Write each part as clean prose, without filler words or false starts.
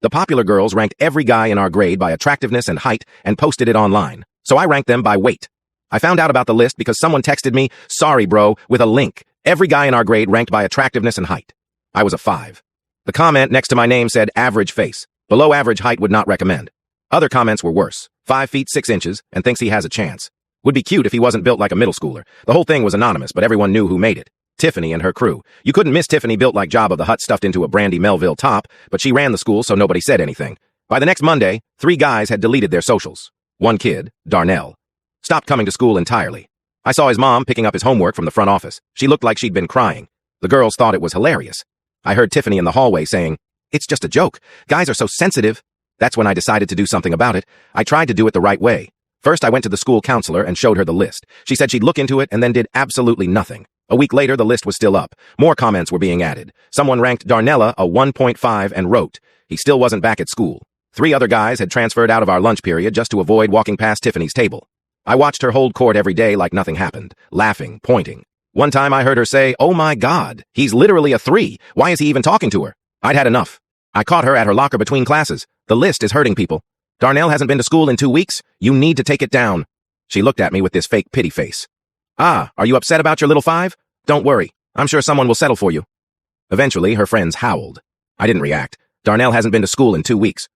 The popular girls ranked every guy in our grade by attractiveness and height and posted it online. So I ranked them by weight. I found out about the list because someone texted me, "Sorry, bro," with a link. Every guy in our grade ranked by attractiveness and height. I was a 5. The comment next to my name said average face. Below average height would not recommend. Other comments were worse. 5 feet 6 inches and thinks he has a chance. Would be cute if he wasn't built like a middle schooler. The whole thing was anonymous, but everyone knew who made it. Tiffany and her crew. You couldn't miss Tiffany built like Jabba the Hutt stuffed into a Brandy Melville top, but she ran the school so nobody said anything. By the next Monday, 3 guys had deleted their socials. One kid, Darnell, stopped coming to school entirely. I saw his mom picking up his homework from the front office. She looked like she'd been crying. The girls thought it was hilarious. I heard Tiffany in the hallway saying, "It's just a joke. Guys are so sensitive." That's when I decided to do something about it. I tried to do it the right way. First, I went to the school counselor and showed her the list. She said she'd look into it and then did absolutely nothing. A week later, the list was still up. More comments were being added. Someone ranked Darnella a 1.5 and wrote, "He still wasn't back at school." 3 other guys had transferred out of our lunch period just to avoid walking past Tiffany's table. I watched her hold court every day like nothing happened, laughing, pointing. One time I heard her say, "Oh my God, he's literally a 3. Why is he even talking to her?" I'd had enough. I caught her at her locker between classes. "The list is hurting people. Darnell hasn't been to school in 2 weeks. You need to take it down." She looked at me with this fake pity face. "Ah, are you upset about your little 5? Don't worry. I'm sure someone will settle for you." Eventually, her friends howled. I didn't react. "Darnell hasn't been to school in 2 weeks.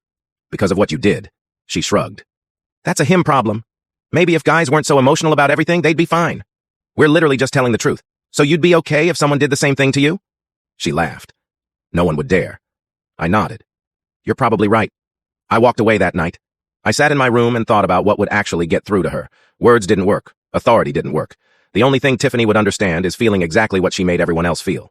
Because of what you did." She shrugged. "That's a him problem. Maybe if guys weren't so emotional about everything, they'd be fine. We're literally just telling the truth. So you'd be okay if someone did the same thing to you?" She laughed. "No one would dare." I nodded. "You're probably right." I walked away that night. I sat in my room and thought about what would actually get through to her. Words didn't work. Authority didn't work. The only thing Tiffany would understand is feeling exactly what she made everyone else feel.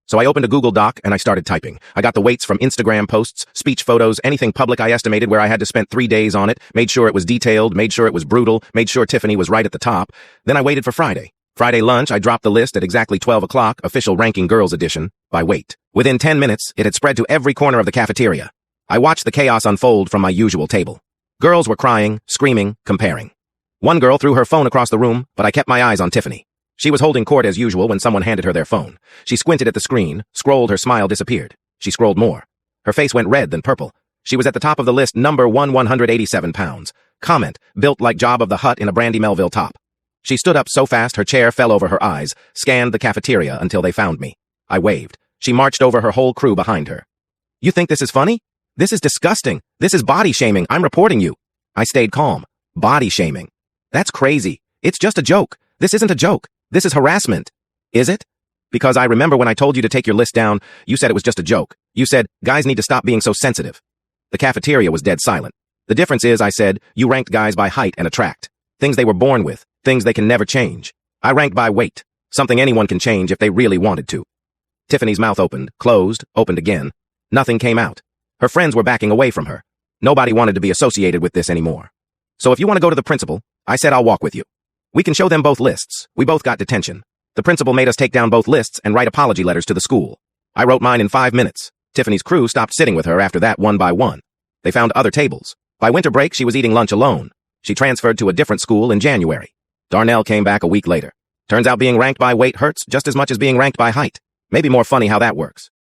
So I opened a Google Doc and I started typing. I got the weights from Instagram posts, speech photos, anything public I estimated where I had to spend 3 days on it, made sure it was detailed, made sure it was brutal, made sure Tiffany was right at the top. Then I waited for Friday. Friday lunch, I dropped the list at exactly 12 o'clock, official ranking girls edition, by weight. Within 10 minutes, it had spread to every corner of the cafeteria. I watched the chaos unfold from my usual table. Girls were crying, screaming, comparing. One girl threw her phone across the room, but I kept my eyes on Tiffany. She was holding court as usual when someone handed her their phone. She squinted at the screen, scrolled, her smile disappeared. She scrolled more. Her face went red then purple. She was at the top of the list, number 187 pounds. Comment, built like Jabba the Hutt in a Brandy Melville top. She stood up so fast her chair fell over her eyes, scanned the cafeteria until they found me. I waved. She marched over her whole crew behind her. "You think this is funny? This is disgusting. This is body shaming. I'm reporting you." I stayed calm. Body shaming. That's crazy. It's just a joke. This isn't a joke. This is harassment. Is it? Because I remember when I told you to take your list down, you said it was just a joke. You said, guys need to stop being so sensitive. The cafeteria was dead silent. The difference is, I said, you ranked guys by height and attract. Things they were born with. Things they can never change. I ranked by weight. Something anyone can change if they really wanted to. Tiffany's mouth opened, closed, opened again. Nothing came out. Her friends were backing away from her. Nobody wanted to be associated with this anymore. So if you want to go to the principal, I said I'll walk with you. We can show them both lists. We both got detention. The principal made us take down both lists and write apology letters to the school. I wrote mine in 5 minutes. Tiffany's crew stopped sitting with her after that one by one. They found other tables. By winter break, she was eating lunch alone. She transferred to a different school in January. Darnell came back a week later. Turns out being ranked by weight hurts just as much as being ranked by height. Maybe more funny how that works.